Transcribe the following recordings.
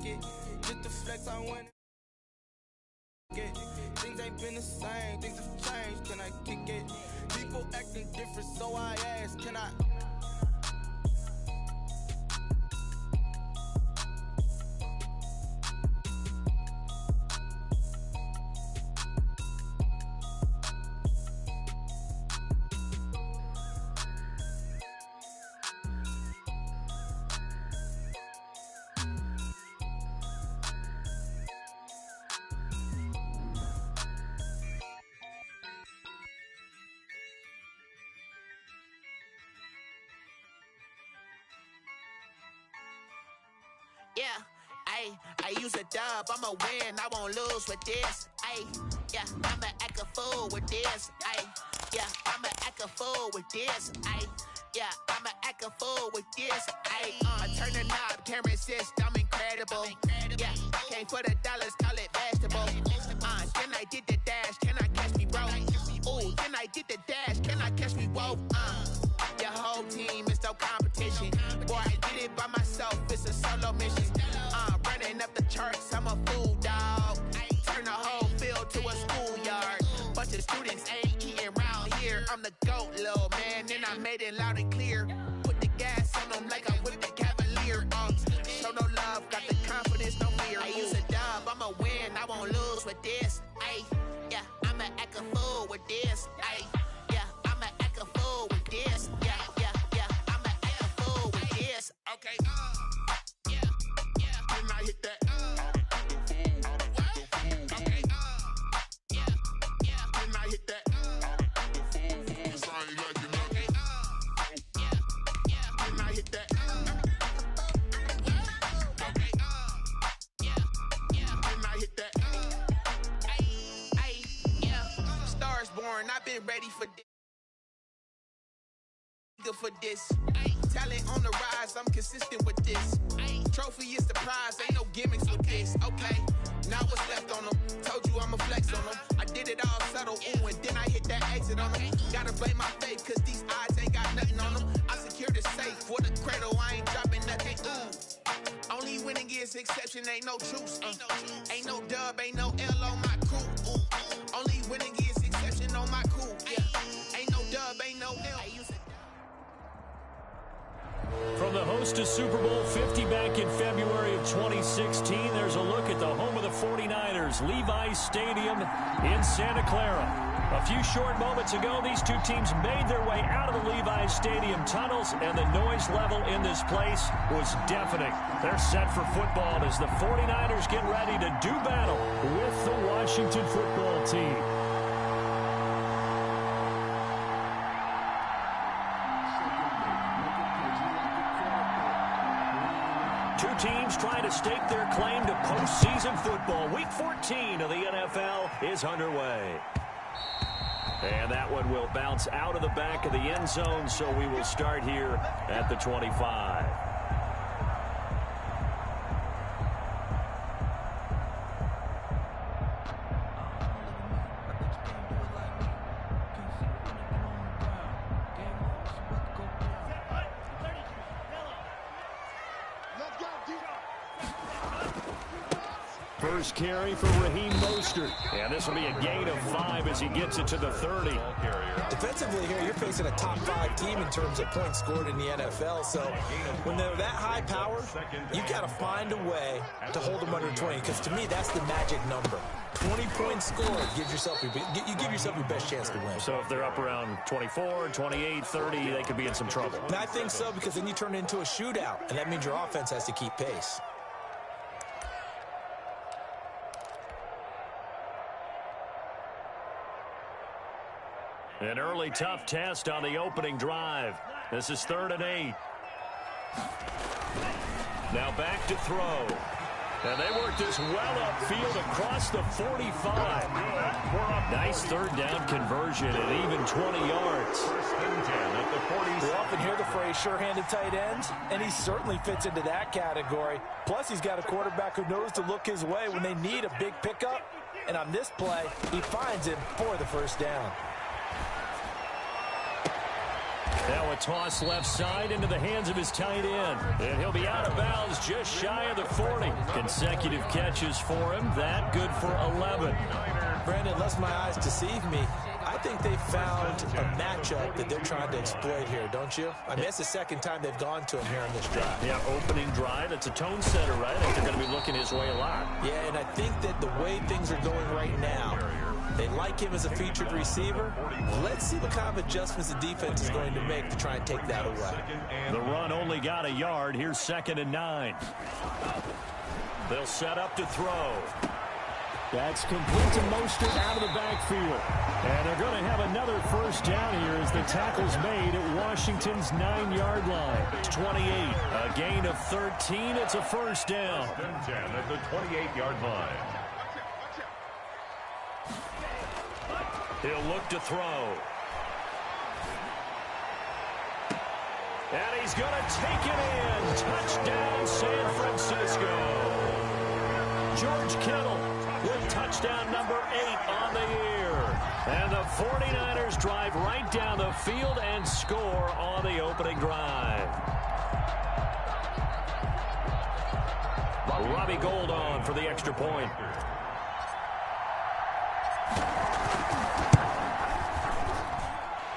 it. Just the flex, I win it. Things ain't been the same, things have changed, can I kick it? People acting different, so I ask, can I? Yeah, I use a dub, I'ma win, I won't lose with this. Yeah, I'ma act a fool with this. Yeah, I'ma act a fool with this. Yeah, I'ma act a fool with this. I turn the knob, camera assist, I'm incredible. Yeah, came for the dollars, call it vegetable. Then I did the dash, can I catch me, bro? Ooh, then I did the dash, can I catch me, whoa? Your whole team is no competition. Boy, I did it by myself, it's a solo mission. Running up the charts, I'm a fool, dog. Turn the whole field to a schoolyard. Bunch of students ain't eating round here. I'm the GOAT, little man, and I made it loud and clear. Put the gas on them like I whipped the Cavalier. Show no love, got the confidence, no fear. I use a dub, I'ma win, I won't lose with this. Yeah, I'ma act a fool with this. Yeah, I'ma act a fool with this. Yeah, I'ma act a fool with this. Okay, yeah, when I hit that, okay, yeah, when I hit that, it's all you like, you know. Okay, yeah, when I hit that, okay, yeah, when I hit that, yeah, Stars born, I've been ready for this. For this, talent on the rise, I'm consistent with this. Trophy is the prize, ain't no gimmicks with this. Okay, now what's left on them? Told you I'ma flex on them. I did it all subtle, ooh, and then I hit that exit on them. Gotta blame my faith, cause these odds ain't got nothing on them. I secure the safe for the cradle, I ain't dropping nothing. Ooh, only winning is exception, ain't no truce. Ain't no dub, ain't no L on my crew. Ooh, only winning is exception on my crew. Yeah, ain't no dub, ain't no L. From the host to Super Bowl 50 back in February of 2016, there's a look at the home of the 49ers, Levi's Stadium in Santa Clara. A few short moments ago, these two teams made their way out of the Levi's Stadium tunnels, and the noise level in this place was deafening. They're set for football as the 49ers get ready to do battle with the Washington football team. Two teams trying to stake their claim to postseason football. Week 14 of the NFL is underway. And that one will bounce out of the back of the end zone, so we will start here at the 25. First carry for Raheem Mostert. And this will be a gain of 5 as he gets it to the 30. Defensively here, you're facing a top 5 team in terms of points scored in the NFL. So when they're that high powered, you've got to find a way to hold them under 20. Because to me, that's the magic number. 20 points scored, you give yourself your best chance to win. So if they're up around 24, 28, 30, they could be in some trouble. And I think so, because then you turn it into a shootout, and that means your offense has to keep pace. An early tough test on the opening drive. This is 3rd and 8. Now back to throw. And they work this well upfield across the 45. Nice 3rd down conversion at even 20 yards. We often hear the phrase sure-handed tight ends, and he certainly fits into that category. Plus, he's got a quarterback who knows to look his way when they need a big pickup. And on this play, he finds him for the 1st down. Now a toss left side into the hands of his tight end. And he'll be out of bounds just shy of the 40. Consecutive catches for him. That good for 11. Brandon, unless my eyes deceive me, I think they found a matchup that they're trying to exploit here, don't you? I mean, it's the second time they've gone to him here on this drive. Yeah, opening drive. It's a tone setter, right? I think they're going to be looking his way a lot. Yeah, and I think that the way things are going right now, they like him as a featured receiver. Let's see what kind of adjustments the defense is going to make to try and take that away. The run only got a yard. Here's 2nd and 9. They'll set up to throw. That's complete to Mostert out of the backfield. And they're going to have another first down here as the tackle's made at Washington's 9-yard line. It's 28. A gain of 13. It's a first down. 10 at the 28-yard line. He'll look to throw. And he's going to take it in. Touchdown, San Francisco. George Kittle with touchdown number 8 on the year. And the 49ers drive right down the field and score on the opening drive. Robbie Gould on for the extra point.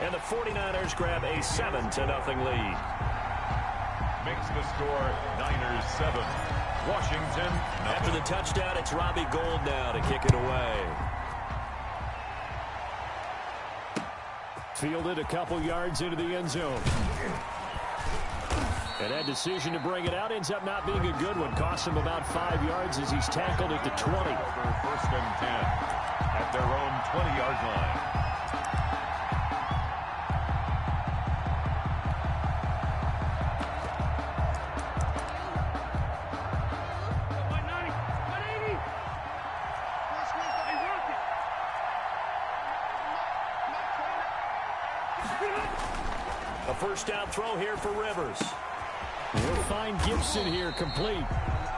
And the 49ers grab a 7-0 lead. Makes the score Niners 7. Washington. After the touchdown, it's Robbie Gould now to kick it away. Fielded a couple yards into the end zone. And that decision to bring it out ends up not being a good one. Costs him about 5 yards as he's tackled at the 20. 1st and 10 at their own 20-yard line. A first down throw here for Rivers. We'll find Gibson here complete.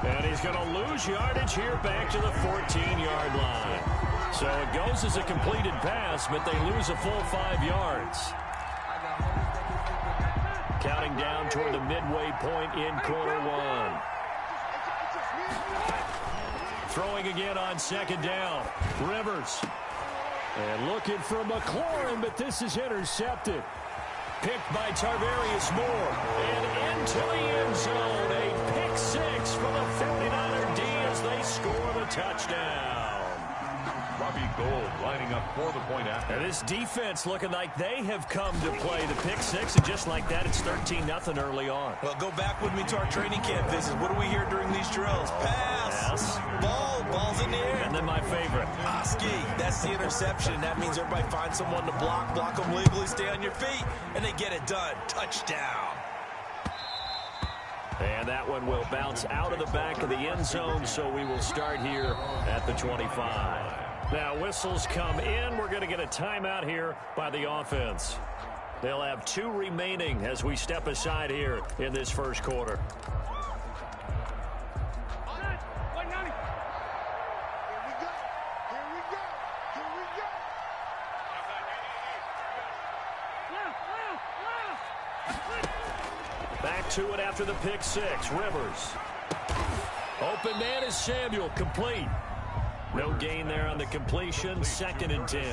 And he's going to lose yardage here back to the 14-yard line. So it goes as a completed pass, but they lose a full 5 yards. Counting down toward the midway point in quarter 1. Throwing again on 2nd down. Rivers. And looking for McLaurin, but this is intercepted. Picked by Tarvarius Moore. And into the end zone. A pick 6 for the 49er D as they score the touchdown. Robbie Gould lining up for the point after. And this defense looking like they have come to play the pick 6. And just like that, it's 13-0 early on. Well, go back with me to our training camp visits. What do we hear during these drills? Pass. Yes. Ball's in the air. And then my favorite. Ski. That's the interception. That means everybody finds someone to block them legally, stay on your feet, and they get it done. Touchdown. And that one will bounce out of the back of the end zone, so we will start here at the 25. Now, whistles come in. We're going to get a timeout here by the offense. They'll have 2 remaining as we step aside here in this first quarter. Back to it after the pick 6. Rivers. Open man is Samuel. Complete. No gain there on the completion. 2nd and 10.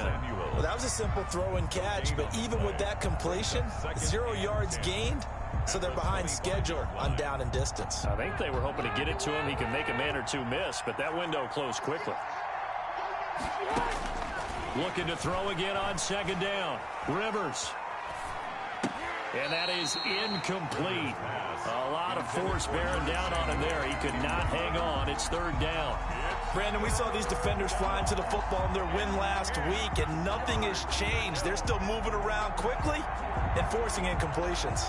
Well, that was a simple throw and catch, but even with that completion, 0 yards gained, so they're behind schedule on down and distance. I think they were hoping to get it to him. He can make a man or 2 miss, but that window closed quickly. Looking to throw again on 2nd down. Rivers. And that is incomplete. A lot of force bearing down on him there. He could not hang on. It's 3rd down. Brandon, we saw these defenders flying to the football in their win last week, and nothing has changed. They're still moving around quickly and forcing incompletions.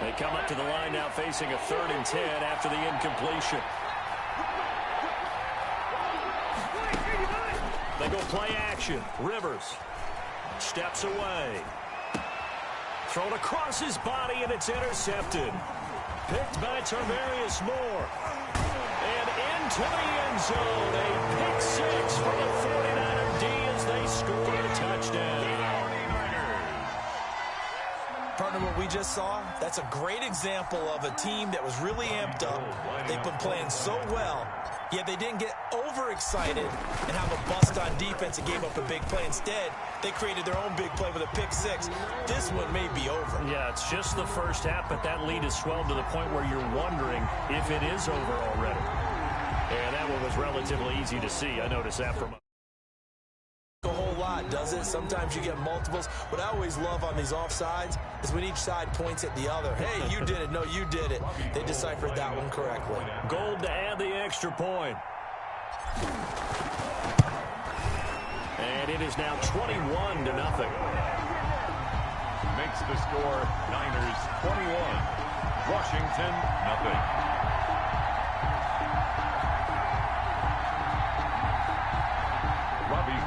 They come up to the line now facing a 3rd and 10 after the incompletion. They go play action. Rivers steps away. Thrown across his body, and it's intercepted. Picked by Tarvarius Moore. And into the end zone. A pick 6 for the 49er D they score a touchdown. Partner, what we just saw, that's a great example of a team that was really amped up. They've been playing so well, yet they didn't get overexcited and have a bust on defense and gave up a big play. Instead, they created their own big play with a pick six. This one may be over. Yeah, it's just the first half, but that lead has swelled to the point where you're wondering if it is over already. And that one was relatively easy to see. I noticed that from A whole lot, does it? Sometimes you get multiples. What I always love on these offsides is when each side points at the other. Hey, you did it. No, you did it. They deciphered that one correctly. Gold to add the extra point. And it is now 21-0. Makes the score Niners 21, Washington nothing.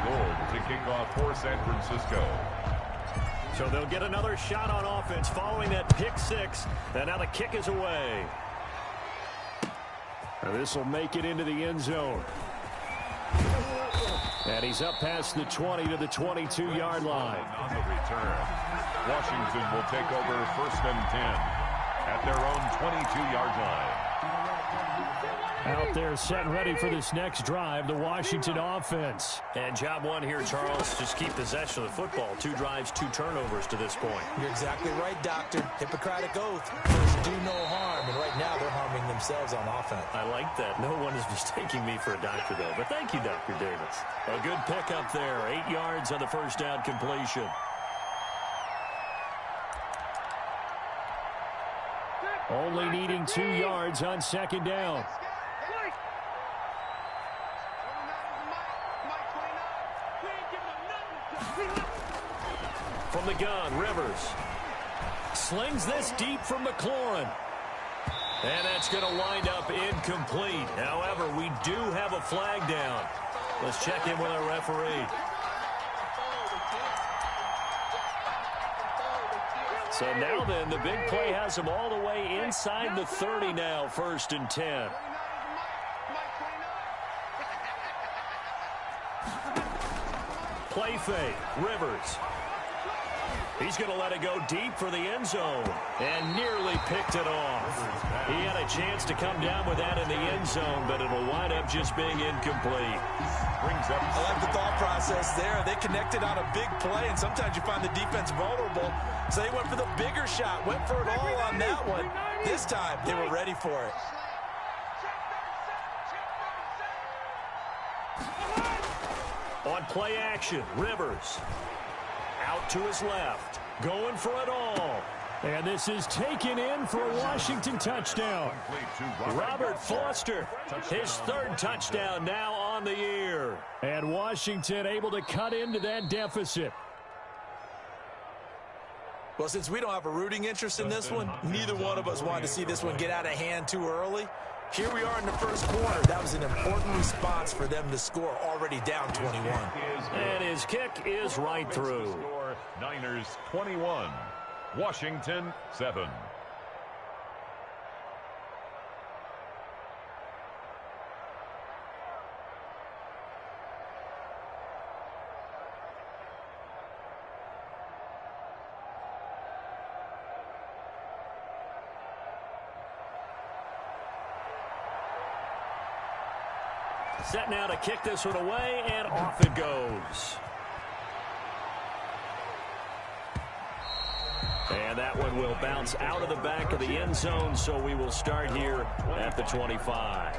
Gold to kick off for San Francisco. So they'll get another shot on offense following that pick six. And now the kick is away. This will make it into the end zone. And he's up past the 20 to the 22-yard line. On the return, Washington will take over 1st and 10 at their own 22-yard line. Out there set and ready for this next drive, the Washington offense. And job one here, Charles, just keep possession of the football. 2 drives, 2 turnovers to this point. You're exactly right, Doctor. Hippocratic oath. First, do no harm. And right now, they're harming themselves on offense. I like that. No one is mistaking me for a doctor, though. But thank you, Dr. Davis. A good pickup there. 8 yards on the first down completion. Only needing 2 yards on second down. From the gun, Rivers slings this deep from McLaurin. And that's going to wind up incomplete. However, we do have a flag down. Let's check in with our referee. So now then, the big play has them all the way inside the 30 now, 1st and 10. Play fake, Rivers. He's going to let it go deep for the end zone and nearly picked it off. He had a chance to come down with that in the end zone, but it'll wind up just being incomplete. I like the thought process there. They connected on a big play, and sometimes you find the defense vulnerable. So they went for the bigger shot, went for it all on that one. This time, they were ready for it. On play action, Rivers. Out to his left. Going for it all. And this is taken in for a Washington touchdown. Robert Foster, his 3rd touchdown now on the year. And Washington able to cut into that deficit. Well, since we don't have a rooting interest in this one, neither one of us wanted to see this one get out of hand too early. Here we are in the first quarter. That was an important response for them to score, already down 21. And his kick is right through. Niners 21, Washington 7. Set now to kick this one away, and off it goes. And that one will bounce out of the back of the end zone, so we will start here at the 25.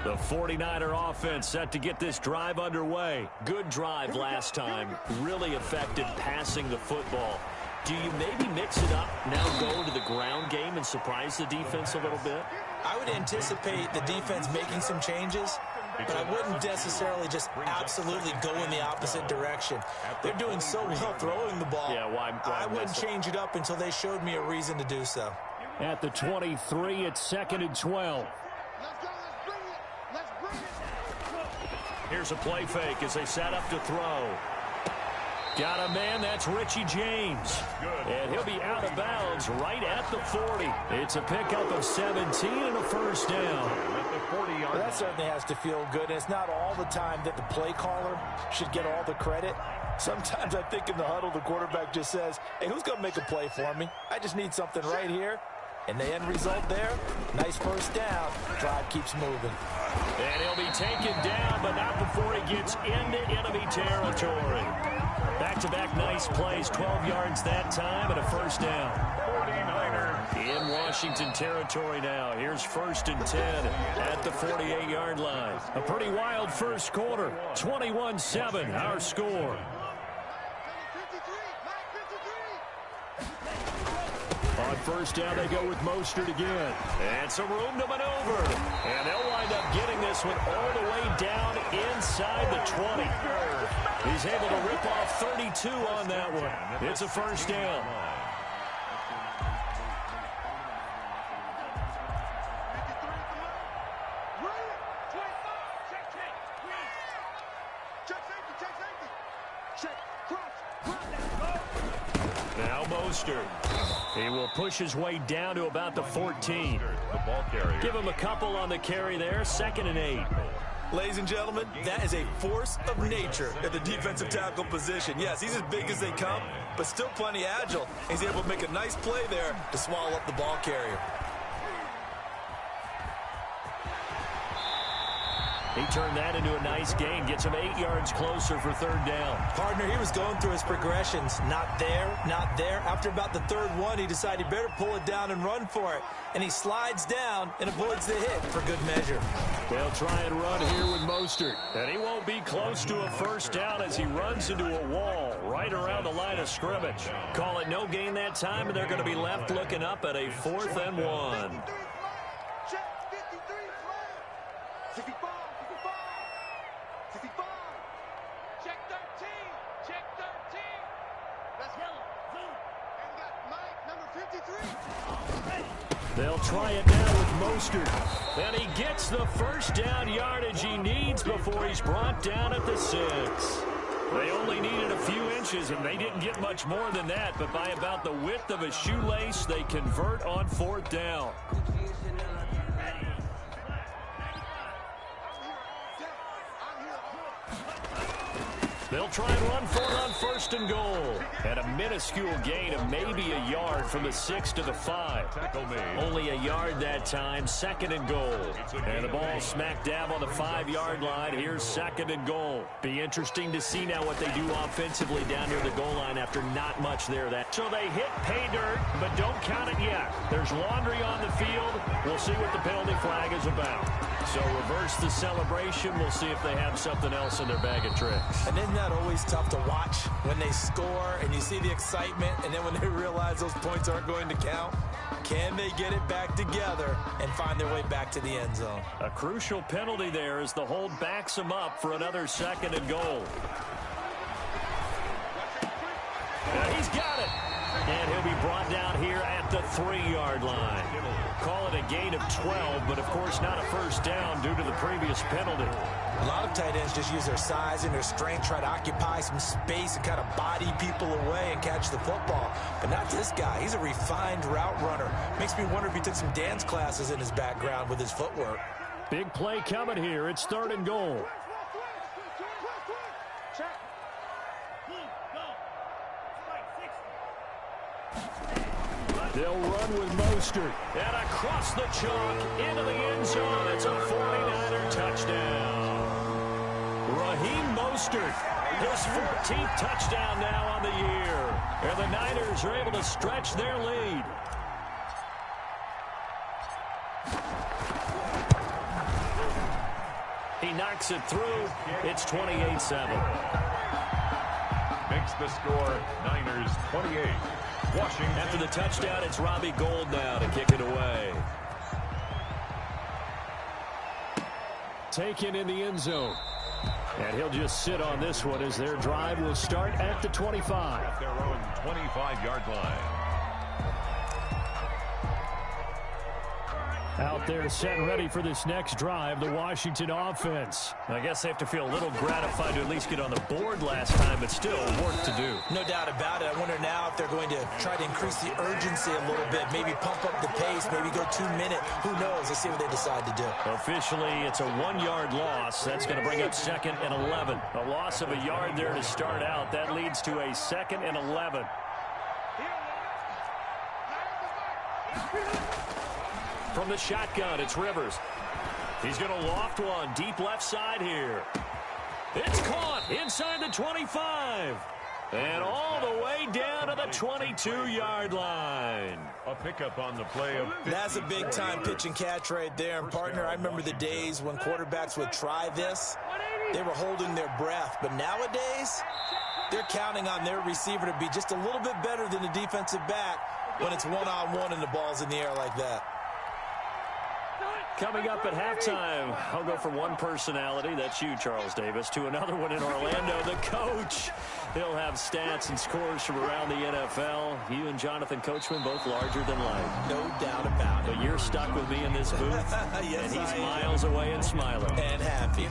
The 49er offense set to get this drive underway. Good drive last time. Really effective passing the football. Do you maybe mix it up, now go to the ground game and surprise the defense a little bit? I would anticipate the defense making some changes, but I wouldn't necessarily just absolutely go in the opposite direction. They're doing so well throwing the ball. Yeah, why I wouldn't change it up until they showed me a reason to do so. At the 23, it's 2nd and 12. Here's a play fake as they set up to throw. Got a man, that's Richie James. And he'll be out of bounds right at the 40. It's a pickup of 17 and a first down. 40-yard Well, that certainly has to feel good, and it's not all the time that the play caller should get all the credit. Sometimes I think in the huddle, the quarterback just says, hey, who's going to make a play for me? I just need something right here. And the end result there, nice first down. Drive keeps moving. And he'll be taken down, but not before he gets into enemy territory. Back-to-back nice plays, 12 yards that time, and a first down. 49ers. In Washington territory now. Here's 1st and 10 at the 48-yard line. A pretty wild first quarter. 21-7, our score. On first down, they go with Mostert again. And some room to maneuver. And they'll wind up getting this one all the way down inside the 20. He's able to rip off 32 on that one. It's a first down. Now Mostert. He will push his way down to about the 14. The ball carrier. Give him a couple on the carry there. 2nd and 8. Ladies and gentlemen, that is a force of nature at the defensive tackle position. Yes, he's as big as they come, but still plenty agile. He's able to make a nice play there to swallow up the ball carrier. He turned that into a nice gain. Gets him 8 yards closer for 3rd down. Partner, he was going through his progressions. Not there, not there. After about the 3rd one, he decided he better pull it down and run for it. And he slides down and avoids the hit for good measure. They'll try and run here with Mostert. And he won't be close to a first down as he runs into a wall right around the line of scrimmage. Call it no gain that time, and they're going to be left looking up at a 4th and 1. They'll try it now with Mostert. And he gets the first down yardage he needs before he's brought down at the 6. They only needed a few inches, and they didn't get much more than that. But by about the width of a shoelace, they convert on 4th down. They'll try and run for it on 1st and goal. And a minuscule gain of maybe a yard from the 6 to the 5. Only a yard that time, 2nd and goal. And the ball smack dab on the 5-yard line. Here's 2nd and goal. Be interesting to see now what they do offensively down near the goal line after not much there. So they hit pay dirt, but don't count it yet. There's laundry on the field. We'll see what the penalty flag is about. So reverse the celebration. We'll see if they have something else in their bag of tricks. And isn't that always tough to watch when they score and you see the excitement, and then when they realize those points aren't going to count? Can they get it back together and find their way back to the end zone? A crucial penalty there as the hold backs him up for another 2nd and goal. And he's got it. And he'll be brought down here at the 3-yard line. Call it a gain of 12, but of course not a first down due to the previous penalty. A lot of tight ends just use their size and their strength, try to occupy some space and kind of body people away and catch the football. But not this guy. He's a refined route runner. Makes me wonder if he took some dance classes in his background with his footwork. Big play coming here. It's 3rd and goal. They'll run with Mostert. And across the chalk into the end zone. It's a 49er touchdown. Raheem Mostert, his 14th touchdown now on the year. And the Niners are able to stretch their lead. He knocks it through. It's 28-7. Makes the score Niners 28. Washington. After the touchdown, it's Robbie Gould now to kick it away. Taken in the end zone. And he'll just sit on this one as their drive will start at the 25. At their own 25-yard line. Out there set and ready for this next drive, the Washington offense. I guess they have to feel a little gratified to at least get on the board last time, but still work to do. No doubt about it. I wonder now if they're going to try to increase the urgency a little bit, maybe pump up the pace, maybe go 2 minute. Who knows? Let's see what they decide to do. Officially, it's a 1-yard loss. That's going to bring up 2nd and 11. A loss of a yard there to start out. That leads to a 2nd and 11. From the shotgun, it's Rivers. He's going to loft one deep left side here. It's caught inside the 25. And all the way down to the 22-yard line. A pickup on the play of... That's a big-time pitch and catch right there. And, partner, I remember the days when quarterbacks would try this. They were holding their breath. But nowadays, they're counting on their receiver to be just a little bit better than the defensive back when it's one-on-one and the ball's in the air like that. Coming up at halftime, I'll go from one personality, that's you, Charles Davis, to another one in Orlando, the coach. He'll have stats and scores from around the NFL. You and Jonathan Coachman, both larger than life. No doubt about it. But you're stuck with me in this booth, yes, and he's miles away and smiling. And happy.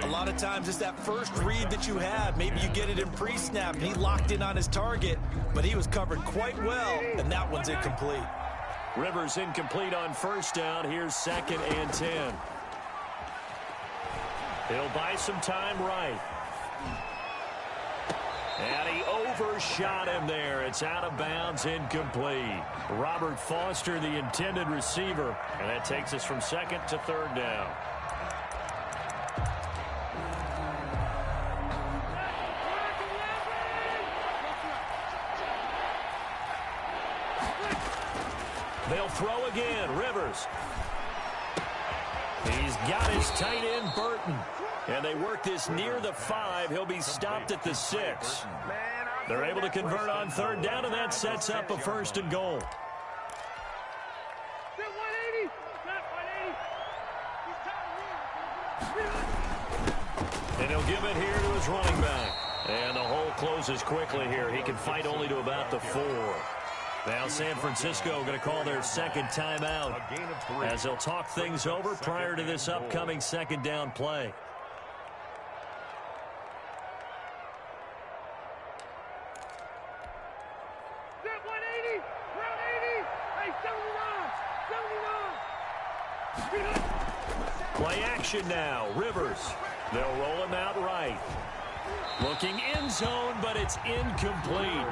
A lot of times it's that first read that you have. Maybe you get it in pre-snap, and he locked in on his target, but he was covered quite well, and that one's incomplete. Rivers incomplete on first down. Here's 2nd and 10. He'll buy some time right. And he overshot him there. It's out of bounds, incomplete. Robert Foster, the intended receiver. And that takes us from 2nd to 3rd down. They'll throw again. Rivers. He's got his tight end, Burton. And they work this near the 5. He'll be stopped at the 6. They're able to convert on 3rd down, and that sets up a 1st and goal. And he'll give it here to his running back. And the hole closes quickly here. He can fight only to about the 4. Now San Francisco going to call their 2nd timeout as they'll talk things over prior to this upcoming 2nd down play. Play action now. Rivers. They'll roll him out right. Looking end zone, but it's incomplete.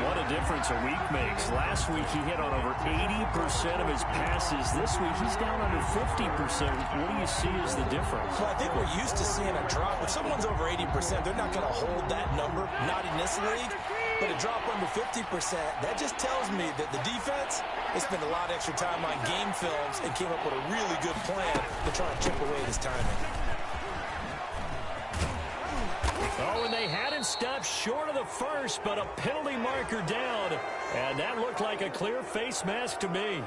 What a difference a week makes. Last week he hit on over 80% of his passes. This week he's down under 50%. What do you see as the difference? Well, I think we're used to seeing a drop. If someone's over 80%, they're not going to hold that number, not in this league. But a drop under 50%, that just tells me that the defense, they spent a lot of extra time on game films and came up with a really good plan to try and chip away this timing. Oh, and they had him stopped short of the 1st, but a penalty marker down. And that looked like a clear face mask to me.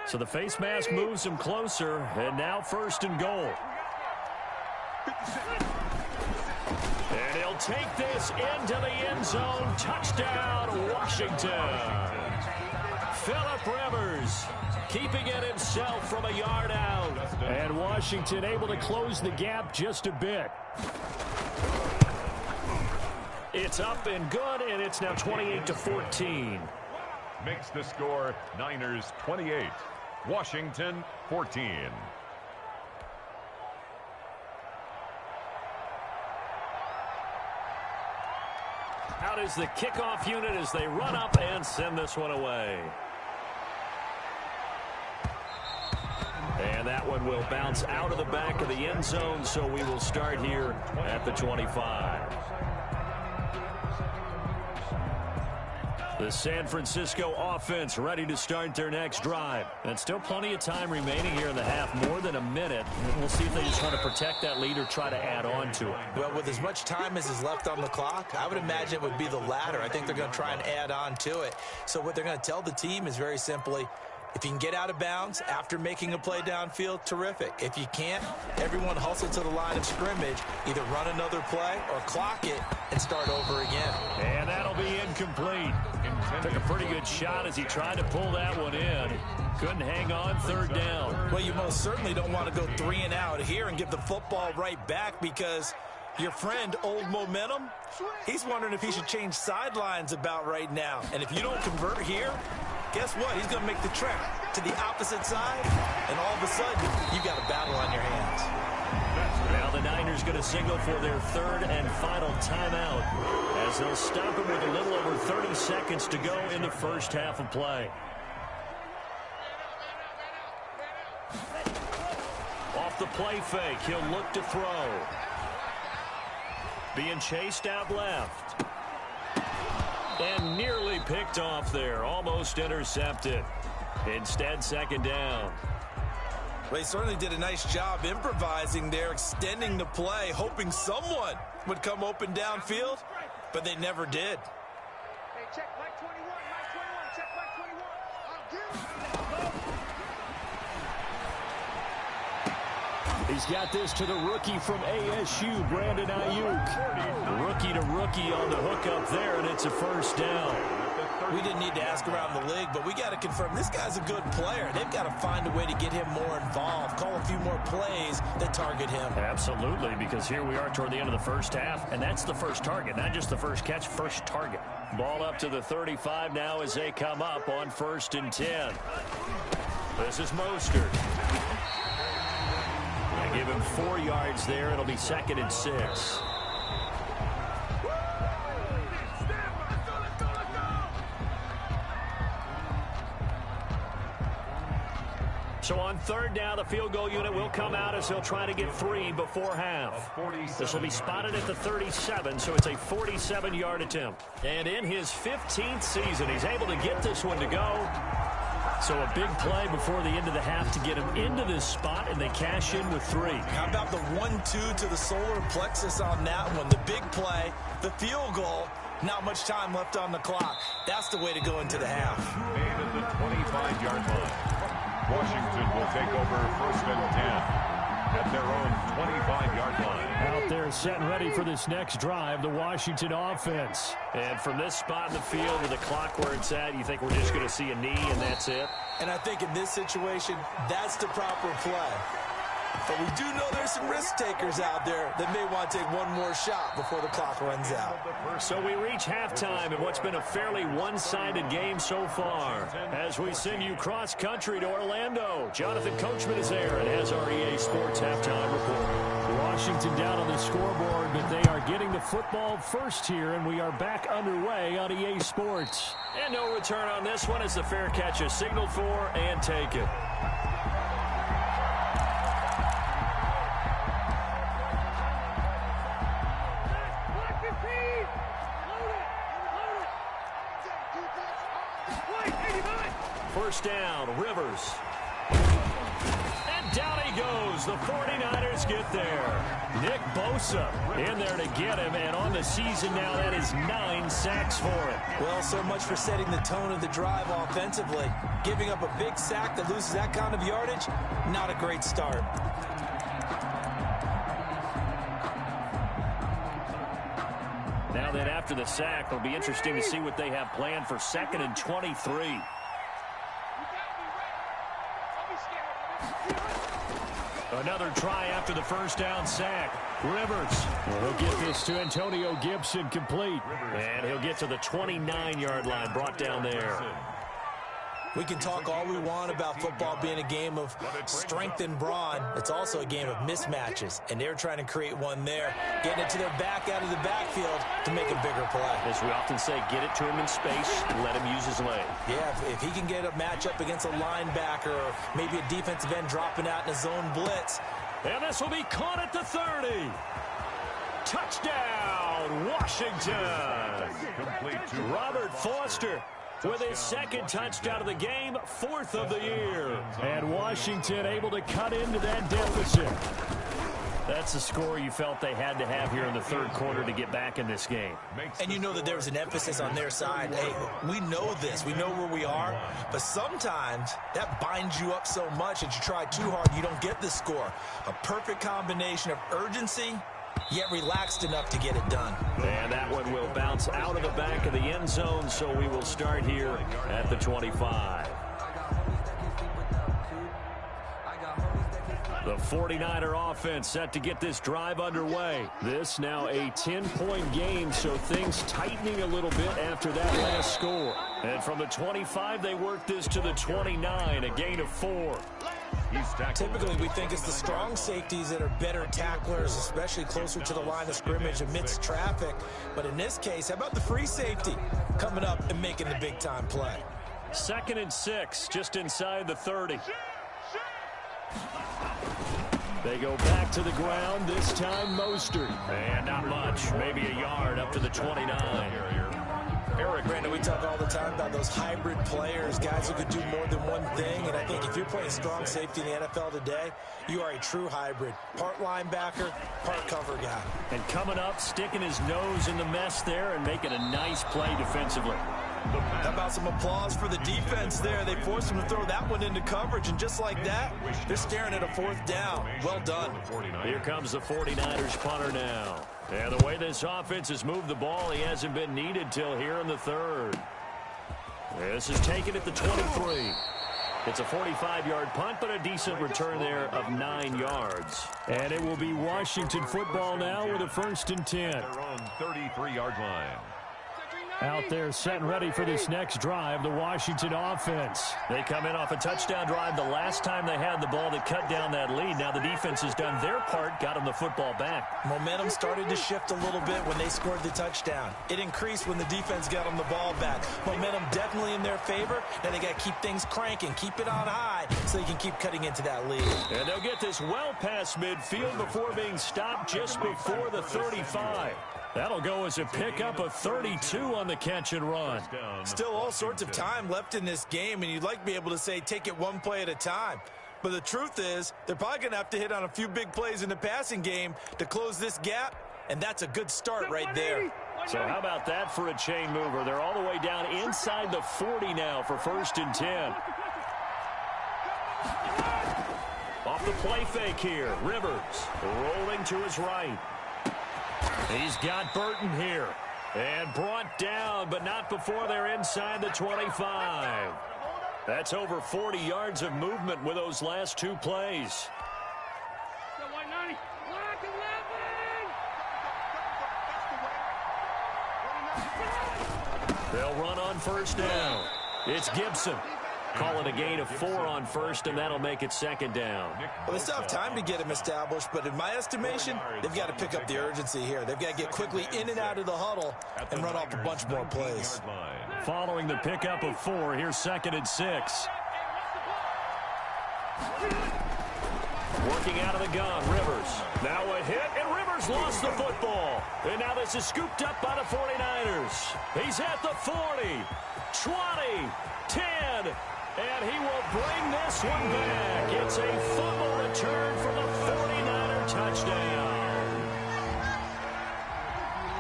So the face mask moves him closer, and now 1st and goal. And he'll take this into the end zone. Touchdown, Washington. Phillip Rivers keeping it himself from a yard out. And Washington able to close the gap just a bit. It's up and good, and it's now 28-14. Makes the score Niners 28. Washington 14. Out is the kickoff unit as they run up and send this one away. And that one will bounce out of the back of the end zone, so we will start here at the 25. The San Francisco offense ready to start their next drive. And still plenty of time remaining here in the half, more than a minute. We'll see if they just want to protect that lead or try to add on to it. Well, with as much time as is left on the clock, I would imagine it would be the latter. I think they're going to try and add on to it. So what they're going to tell the team is very simply, if you can get out of bounds after making a play downfield, terrific. If you can't, everyone hustle to the line of scrimmage, either run another play or clock it and start over again. And that'll be incomplete. Took a pretty good shot as he tried to pull that one in. Couldn't hang on, third down. Well, you most certainly don't want to go 3 and out here and give the football right back, because your friend, Old Momentum, he's wondering if he should change sidelines about right now. And if you don't convert here, guess what? He's going to make the trek to the opposite side, and all of a sudden, you've got a battle on your hands. Now the Niners going to signal for their third and final timeout, as they'll stop him with a little over 30 seconds to go in the first half of play. Off the play fake, he'll look to throw. Being chased out left. And nearly picked off there. Almost intercepted. Instead, second down. Well, he certainly did a nice job improvising there, extending the play, hoping someone would come open downfield, but they never did. Hey, check Mike 21, Mike 21, check Mike 21. I'll get him. He's got this to the rookie from ASU, Brandon Ayuk. Rookie to rookie on the hookup there, and it's a first down. We didn't need to ask around the league, but we got to confirm this guy's a good player. They've got to find a way to get him more involved, call a few more plays that target him. Absolutely, because here we are toward the end of the first half, and that's the first target, not just the first catch, first target. Ball up to the 35 now as they come up on 1st and 10. This is Mostert. They give him 4 yards there. It'll be 2nd and 6. So on 3rd down, the field goal unit will come out as they'll try to get 3 before half. This will be spotted at the 37, so it's a 47-yard attempt. And in his 15th season, he's able to get this one to go. So a big play before the end of the half to get him into this spot, and they cash in with 3. How about the 1-2 to the solar plexus on that one? The big play, the field goal, not much time left on the clock. That's the way to go into the half. And at the 25-yard line, Washington will take over 1st and 10 at their own 25-yard line. Out there set and ready for this next drive, the Washington offense. And from this spot in the field with the clock where it's at, you think we're just going to see a knee and that's it? And I think in this situation, that's the proper play. But we do know there's some risk takers out there that may want to take one more shot before the clock runs out. So we reach halftime in what's been a fairly one-sided game so far. As we send you cross-country to Orlando, Jonathan Coachman is there and has our EA Sports halftime report. Washington down on the scoreboard, but they are getting the football first here, and we are back underway on EA Sports. And no return on this one as the fair catch is signaled for and taken. First down, Rivers. And down he goes. The 49ers get there. Nick Bosa in there to get him, and on the season now, that is 9 sacks for him. Well, so much for setting the tone of the drive offensively. Giving up a big sack that loses that kind of yardage, not a great start. Now then, after the sack, it'll be interesting to see what they have planned for 2nd and 23. Another try after the first down sack. Rivers will get this to Antonio Gibson complete. And he'll get to the 29-yard line, brought down there. We can talk all we want about football being a game of strength and brawn. It's also a game of mismatches, and they're trying to create one there, getting it to their back out of the backfield to make a bigger play. As we often say, get it to him in space, let him use his leg. Yeah, if he can get a matchup against a linebacker or maybe a defensive end dropping out in a zone blitz. And this will be caught at the 30. Touchdown, Washington. Complete to Robert Foster with his second touchdown of the game, 4th of the year. And Washington able to cut into that deficit. That's the score you felt they had to have here in the third quarter to get back in this game. And you know that there was an emphasis on their side. Hey, we know this. We know where we are. But sometimes that binds you up so much that you try too hard, you don't get the score. A perfect combination of urgency, yet relaxed enough to get it done. And that one will bounce out of the back of the end zone, so we will start here at the 25. The 49er offense set to get this drive underway. This now a 10-point game, so things tightening a little bit after that last score. And from the 25, they work this to the 29, a gain of 4. Typically, we think it's the strong safeties that are better tacklers, especially closer to the line of scrimmage amidst traffic. But in this case, how about the free safety coming up and making the big-time play? 2nd and 6, just inside the 30. They go back to the ground, this time Mostert. And not much, maybe a yard up to the 29. Eric, Brandon, we talk all the time about those hybrid players, guys who could do more than one thing. And I think if you're playing strong safety in the NFL today, you are a true hybrid. Part linebacker, part cover guy. And coming up, sticking his nose in the mess there and making a nice play defensively. How about some applause for the defense there? They forced him to throw that one into coverage, and just like that, they're staring at a 4th down. Well done. Here comes the 49ers punter now. And the way this offense has moved the ball, he hasn't been needed till here in the 3rd. This is taken at the 23. It's a 45-yard punt, but a decent return there of 9 yards. And it will be Washington football now with a 1st and 10. their own 33-yard line. Out there set and ready for this next drive, the Washington offense. They come in off a touchdown drive the last time they had the ball that cut down that lead. Now the defense has done their part, got them the football back. Momentum started to shift a little bit when they scored the touchdown. It increased when the defense got them the ball back. Momentum definitely in their favor. Now they got to keep things cranking, keep it on high so they can keep cutting into that lead. And they'll get this well past midfield before being stopped just before the 35. That'll go as a pickup of 32 on the catch and run. Still all sorts of time left in this game, and you'd like to be able to say take it one play at a time. But the truth is, they're probably going to have to hit on a few big plays in the passing game to close this gap, and that's a good start right there. So how about that for a chain mover? They're all the way down inside the 40 now for 1st and 10. Off the play fake here, Rivers rolling to his right. He's got Burton here. And brought down, but not before they're inside the 25. That's over 40 yards of movement with those last 2 plays. They'll run on 1st down. It's Gibson. Call it a gain of 4 on 1st, and that'll make it 2nd down. Well, they still have time to get him established, but in my estimation, they've got to pick up the urgency here. They've got to get quickly in and out of the huddle and run off a bunch more plays. Following the pickup of 4, here's 2nd and 6. Working out of the gun, Rivers. Now a hit, and Rivers lost the football. And now this is scooped up by the 49ers. He's at the 40, 20, 10, and he will bring this one back. It's a fumble return for the 49er touchdown.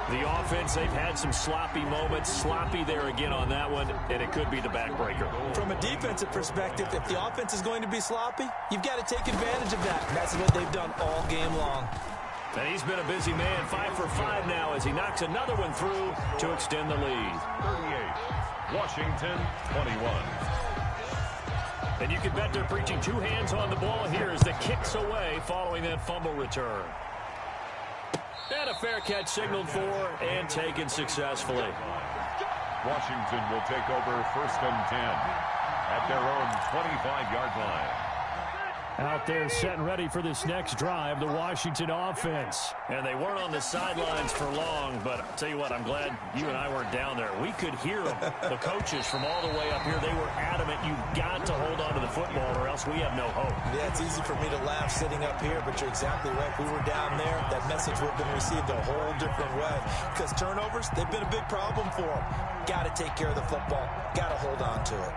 The offense, they've had some sloppy moments. Sloppy there again on that one, and it could be the backbreaker. From a defensive perspective, if the offense is going to be sloppy, you've got to take advantage of that. And that's what they've done all game long. And he's been a busy man, 5 for 5 now as he knocks another one through to extend the lead. 38, Washington 21. And you can bet they're preaching 2 hands on the ball here as the kick's away following that fumble return. And a fair catch signaled for and taken successfully. Washington will take over 1st and 10 at their own 25-yard line. Out there set and ready for this next drive, the Washington offense. And they weren't on the sidelines for long, but I'll tell you what, I'm glad you and I weren't down there. We could hear them, the coaches from all the way up here. They were adamant, you've got to hold on to the football or else we have no hope. Yeah, it's easy for me to laugh sitting up here, but you're exactly right. If we were down there, that message would have been received a whole different way. Because turnovers, they've been a big problem for them. Got to take care of the football. Got to hold on to it.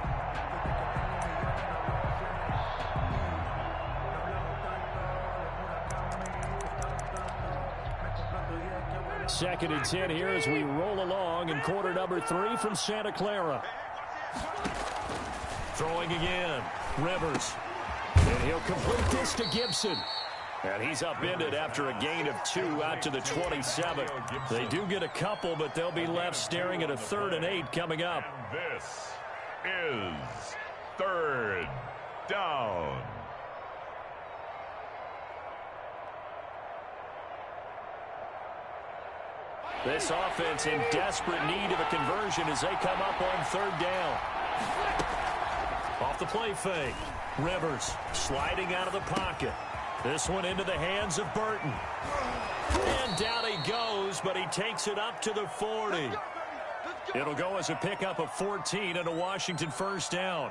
Second and 10 here as we roll along in quarter number 3 from Santa Clara. Throwing again. Rivers. And he'll complete this to Gibson. And he's upended after a gain of 2 out to the 27. They do get a couple, but they'll be left staring at a 3rd and 8 coming up. And this is 3rd down. This offense in desperate need of a conversion as they come up on 3rd down. Off the play fake. Rivers sliding out of the pocket. This one into the hands of Burton. And down he goes, but he takes it up to the 40. It'll go as a pickup of 14 and a Washington 1st down.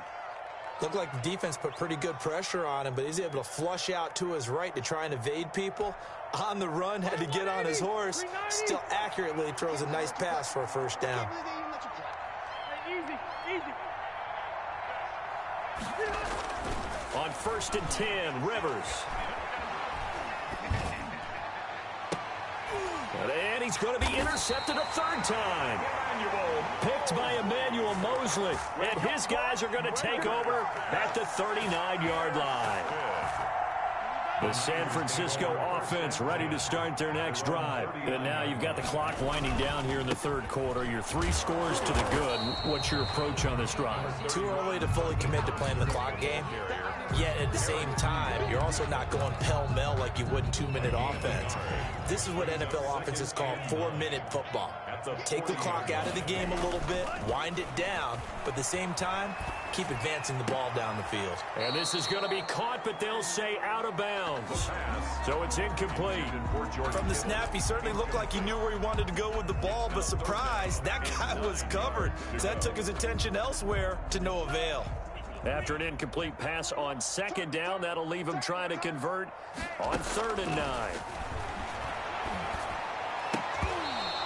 Looked like the defense put pretty good pressure on him, but he's able to flush out to his right to try and evade people. On the run, had to get on his horse. Still accurately throws a nice pass for a 1st down. On 1st and 10, Rivers. And he's going to be intercepted a 3rd time. Picked by Emmanuel Mosley. And his guys are going to take over at the 39-yard line. The San Francisco offense ready to start their next drive. And now you've got the clock winding down here in the 3rd quarter. You're 3 scores to the good. What's your approach on this drive? Too early to fully commit to playing the clock game. Yet at the same time, you're also not going pell-mell like you would in 2-minute offense. This is what NFL offenses call 4-minute football. Take the clock out of the game a little bit, wind it down, but at the same time, keep advancing the ball down the field. And this is going to be caught, but they'll say out of bounds. So it's incomplete. From the snap, he certainly looked like he knew where he wanted to go with the ball, but surprise, that guy was covered. So that took his attention elsewhere to no avail. After an incomplete pass on 2nd down, that'll leave him trying to convert on 3rd and 9.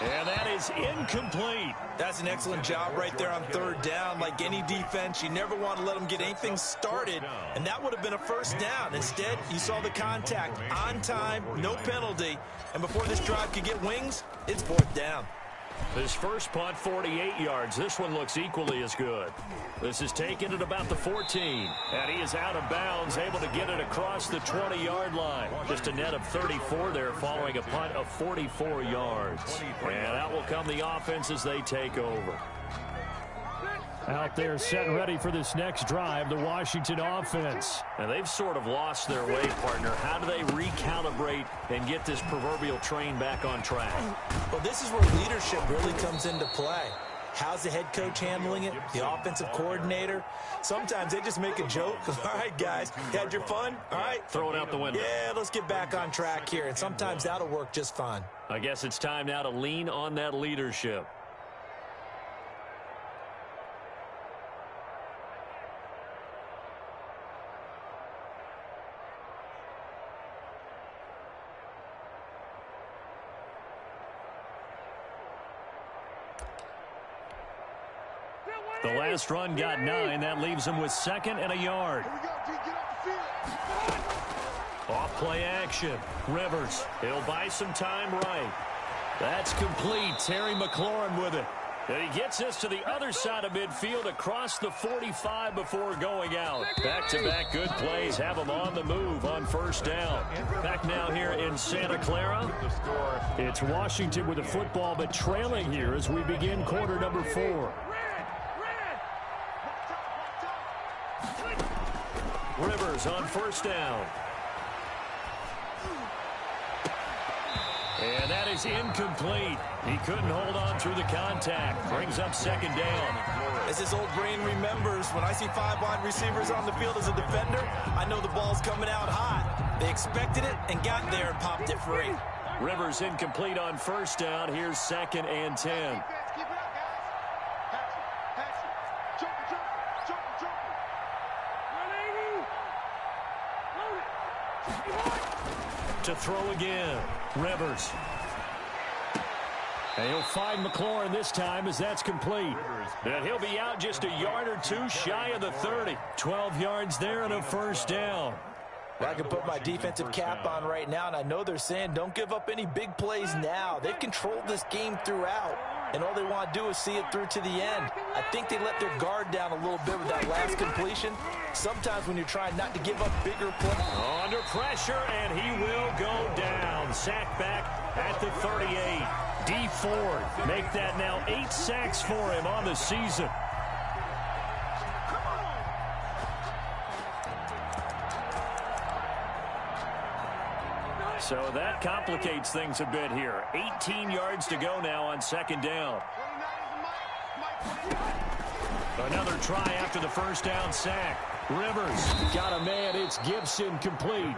And that is incomplete. That's an excellent job right there on 3rd down. Like any defense, you never want to let them get anything started, and that would have been a 1st down. Instead, you saw the contact on time, no penalty, and before this drive could get wings, it's 4th down. His first punt, 48 yards. This one looks equally as good. This is taken at about the 14. And he is out of bounds, able to get it across the 20-yard line. Just a net of 34 there following a punt of 44 yards. And out will come the offense as they take over. Out there set and ready for this next drive, the Washington offense. And they've sort of lost their way, partner. How do they recalibrate and get this proverbial train back on track? Well, this is where leadership really comes into play. How's the head coach handling it? The offensive coordinator? Sometimes they just make a joke. All right, guys, you had your fun? All right. Throw it out the window. Yeah, let's get back on track here. And sometimes that'll work just fine. I guess it's time now to lean on that leadership. The last run got 9. That leaves him with 2nd and a yard. Off play action. Rivers. He'll buy some time right. That's complete. Terry McLaurin with it. And he gets this to the other side of midfield across the 45 before going out. Back-to-back good plays have him on the move on 1st down. Back now here in Santa Clara. It's Washington with the football, but trailing here as we begin quarter number 4. Rivers on 1st down. And that is incomplete. He couldn't hold on through the contact. Brings up second down. As his old brain remembers, when I see 5 wide receivers on the field as a defender, I know the ball's coming out hot. They expected it and got there and popped it free. Rivers incomplete on first down. Here's 2nd and 10. To throw again, Rivers. And he'll find McLaurin this time as that's complete. And he'll be out just a yard or two shy of the 30. 12 yards there and a first down. I can put my defensive cap on right now, and I know they're saying don't give up any big plays now. They've controlled this game throughout, and all they want to do is see it through to the end. I think they let their guard down a little bit with that last completion. Sometimes when you're trying not to give up bigger plays. Under pressure, and he will go down. Sack back at the 38. D Ford make that now 8 sacks for him on the season. So that complicates things a bit here. 18 yards to go now on second down. Another try after the first down sack. Rivers got a man. It's Gibson complete.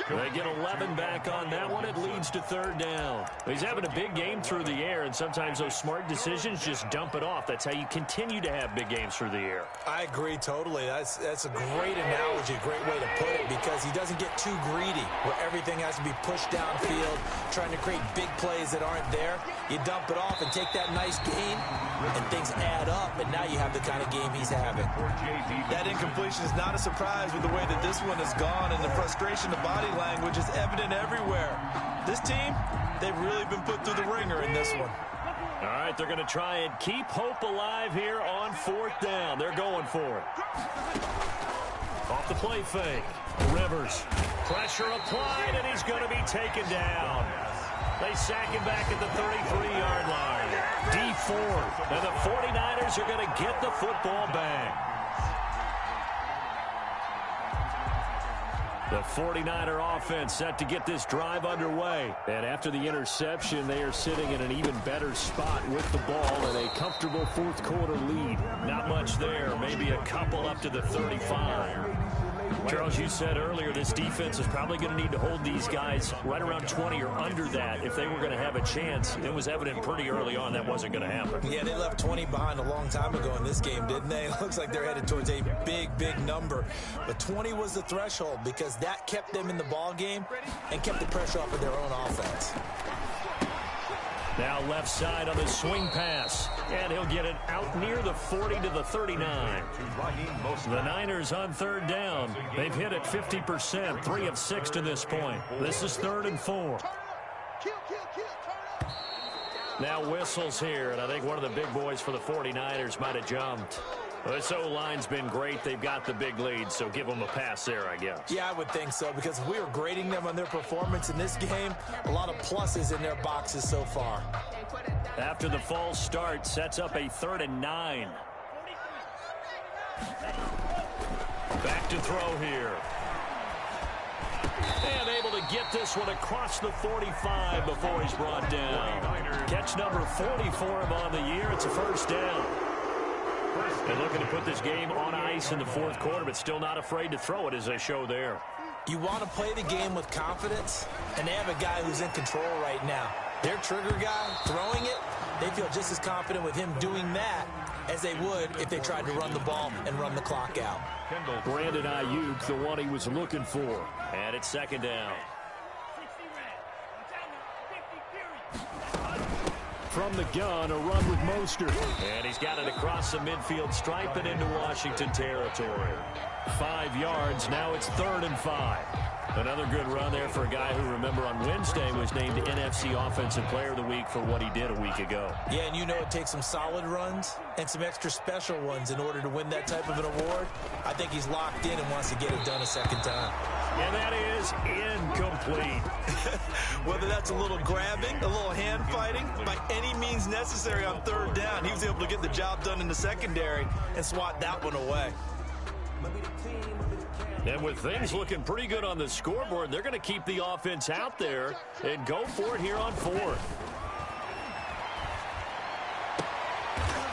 They get 11 back on that one. It leads to third down. He's having a big game through the air, and sometimes those smart decisions just dump it off. That's how you continue to have big games through the air. I agree totally. That's a great analogy, a great way to put it, because he doesn't get too greedy where everything has to be pushed downfield, trying to create big plays that aren't there. You dump it off and take that nice gain, and things add up, and now you have the kind of game he's having. That incompletion is not a surprise with the way that this one has gone, and the frustration, the body language is evident everywhere. This team, they've really been put through the ringer in this one. All right, they're going to try and keep hope alive here on fourth down. They're going for it. Off the play fake. Rivers. Pressure applied, and he's going to be taken down. They sack him back at the 33-yard line. D Ford. And the 49ers are going to get the football back. The 49er offense set to get this drive underway. And after the interception, they are sitting in an even better spot with the ball and a comfortable fourth quarter lead. Not much there, maybe a couple up to the 35. Charles, you said earlier this defense is probably going to need to hold these guys right around 20 or under that if they were going to have a chance. It was evident pretty early on that wasn't going to happen. Yeah, they left 20 behind a long time ago in this game, didn't they? It looks like they're headed towards a big, big number. But 20 was the threshold because that kept them in the ball game and kept the pressure off of their own offense. Now left side on the swing pass. And he'll get it out near the 40 to the 39. The Niners on third down. They've hit it 50%, 3 of 6 to this point. This is 3rd and 4. Now whistles here, and I think one of the big boys for the 49ers might have jumped. This O-line's been great. They've got the big lead, so give them a pass there, I guess. Yeah, I would think so, because if we were grading them on their performance in this game, a lot of pluses in their boxes so far. After the false start, sets up a 3rd and 9. Back to throw here. And able to get this one across the 45 before he's brought down. Catch number 40 for him on the year. It's a first down. They're looking to put this game on ice in the fourth quarter, but still not afraid to throw it as they show there. You want to play the game with confidence, and they have a guy who's in control right now. Their trigger guy throwing it, they feel just as confident with him doing that as they would if they tried to run the ball and run the clock out. Brandon Ayuk, the one he was looking for. And it's second down. From the gun, a run with Mostert. And he's got it across the midfield stripe and into Washington territory. 5 yards. Now it's 3rd and 5. Another good run there for a guy who, remember, on Wednesday was named NFC Offensive Player of the Week for what he did a week ago. Yeah, and you know it takes some solid runs and some extra special ones in order to win that type of an award. I think he's locked in and wants to get it done a second time. And that is incomplete. Whether that's a little grabbing, a little hand fighting, by any means necessary on 3rd down, he was able to get the job done in the secondary and swat that one away. And with things looking pretty good on the scoreboard, they're going to keep the offense out there and go for it here on fourth.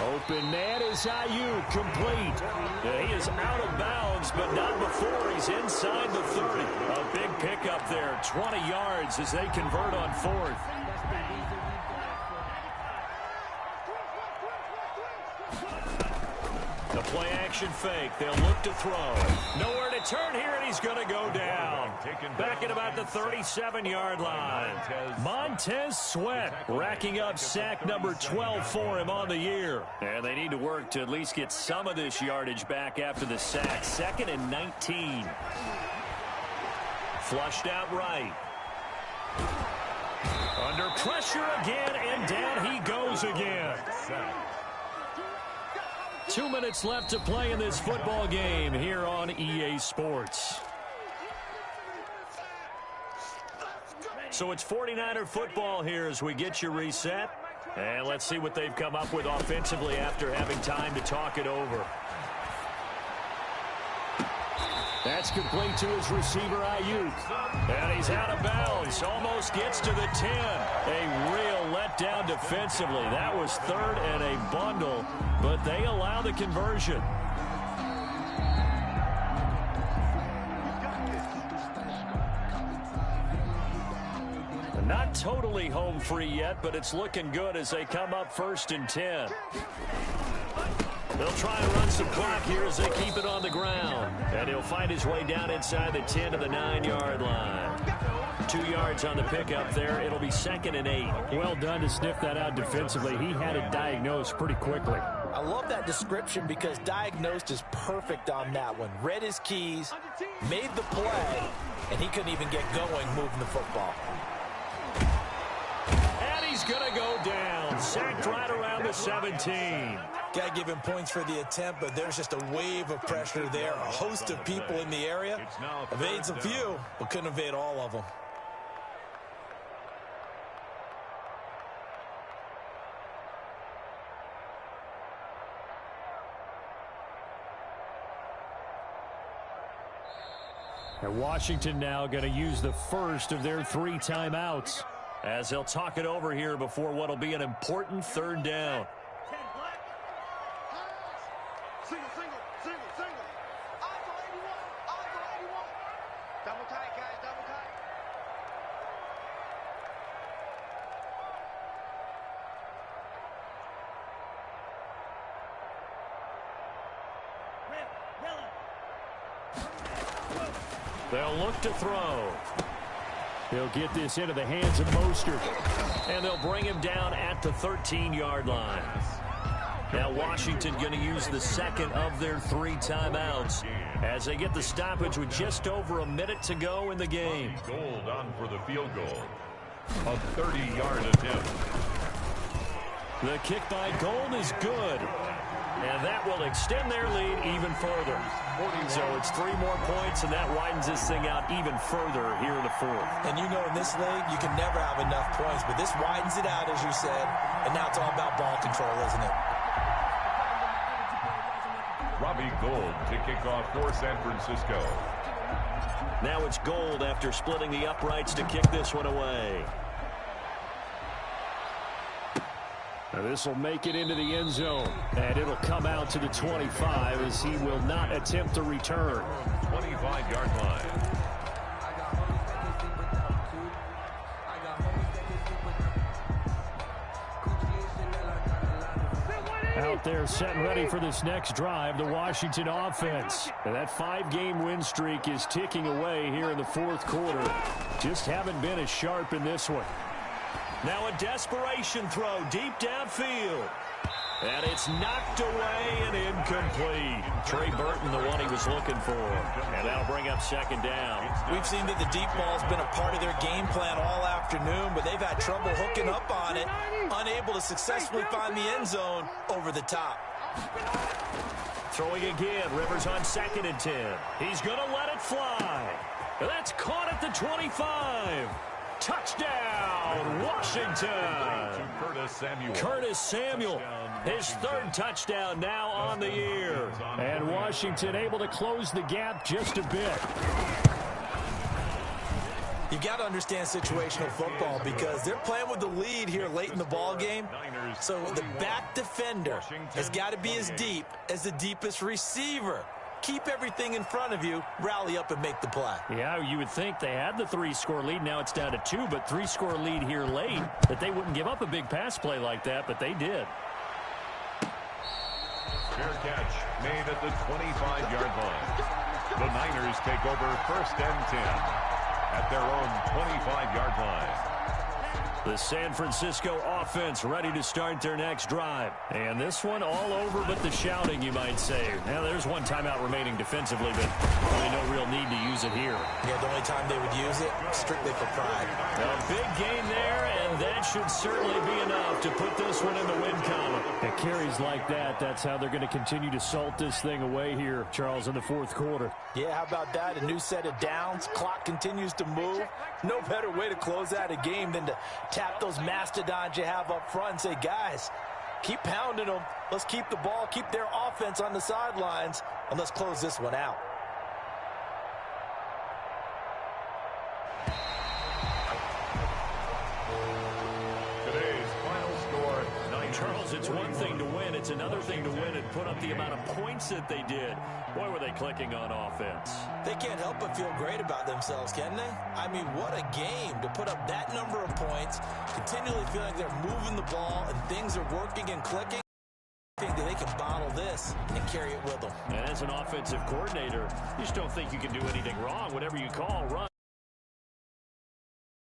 Open man is Ayuk, complete. He is out of bounds, but not before he's inside the 30. A big pickup there, 20 yards as they convert on fourth. The play-action fake. They'll look to throw. Nowhere to turn here, and he's going to go down. Back at about the 37-yard line. Montez Sweat racking up sack number 12 for him on the year. And they need to work to at least get some of this yardage back after the sack. 2nd and 19. Flushed out right. Under pressure again, and down he goes again. 2 minutes left to play in this football game here on EA Sports. So it's 49er football here as we get you reset. And let's see what they've come up with offensively after having time to talk it over. That's complete to his receiver, Ayuk. And he's out of bounds. Almost gets to the 10. A real letdown defensively. That was 3rd and a bundle, but they allow the conversion. Not totally home free yet, but it's looking good as they come up 1st and 10. They'll try and run some clock here as they keep it on the ground. And he'll find his way down inside the 10 to the 9-yard line. 2 yards on the pickup there. It'll be 2nd and 8. Well done to sniff that out defensively. He had it diagnosed pretty quickly. I love that description because diagnosed is perfect on that one. Read his keys, made the play, and he couldn't even get going moving the football. And he's going to go down. Sacked right around the 17. Got to give him points for the attempt, but there's just a wave of pressure there. A host of people in the area. Evades a few, but couldn't evade all of them. And Washington now going to use the first of their 3 timeouts as they'll talk it over here before what will be an important 3rd down. Single. Alpha 81. Double tight, guys, double tight. They'll look to throw. He'll get this into the hands of Mostert. And they'll bring him down at the 13-yard line. Now Washington going to use the 2nd of their 3 timeouts as they get the stoppage with just over a minute to go in the game. Gold on for the field goal. A 30-yard attempt. The kick by Gold is good. And that will extend their lead even further. So it's 3 more points, and that widens this thing out even further here in the 4th. And you know in this league, you can never have enough points, but this widens it out, as you said, and now it's all about ball control, isn't it? Robbie Gould to kick off for San Francisco. Now it's Gould after splitting the uprights to kick this one away. Now this will make it into the end zone, and it'll come out to the 25 as he will not attempt to return. 25-yard line. Out there set and ready for this next drive, the Washington offense. And that 5-game win streak is ticking away here in the 4th quarter. Just haven't been as sharp in this one. Now a desperation throw deep downfield. And it's knocked away and incomplete. Trey Burton, the one he was looking for. And that'll bring up 2nd down. We've seen that the deep ball's been a part of their game plan all afternoon, but they've had trouble hooking up on it, unable to successfully find the end zone over the top. Throwing again, Rivers on 2nd and 10. He's going to let it fly. That's caught at the 25. Touchdown, Washington. Curtis Samuel, his third touchdown now on the year. And Washington able to close the gap just a bit. You've got to understand situational football because they're playing with the lead here late in the ball game. So the back defender has got to be as deep as the deepest receiver. Keep everything in front of you, rally up and make the play. Yeah, you would think they had the 3-score lead. Now it's down to 2, but 3-score lead here late, that they wouldn't give up a big pass play like that, but they did. Fair catch made at the 25-yard line. The Niners take over 1st and 10 at their own 25-yard line. The San Francisco offense ready to start their next drive. And this one all over but the shouting, you might say. Now, there's one timeout remaining defensively, but really no real need to use it here. Yeah, the only time they would use it, strictly for pride. A big gain there, and that should certainly be enough to put this one in the win column. At carries like that, that's how they're going to continue to salt this thing away here, Charles, in the fourth quarter. Yeah, how about that? A new set of downs. Clock continues to move. No better way to close out a game than to tap those mastodons you have up front and say, guys, keep pounding them. Let's keep the ball, keep their offense on the sidelines, and let's close this one out. Today's final score, Charles, it's one thing to win. It's another thing to win and put up the amount of points that they did. Boy, were they clicking on offense. They can't help but feel great about themselves, can they? I mean, what a game to put up that number of points, continually feel like they're moving the ball and things are working and clicking. I think that they can bottle this and carry it with them. And as an offensive coordinator, you just don't think you can do anything wrong. Whatever you call, run.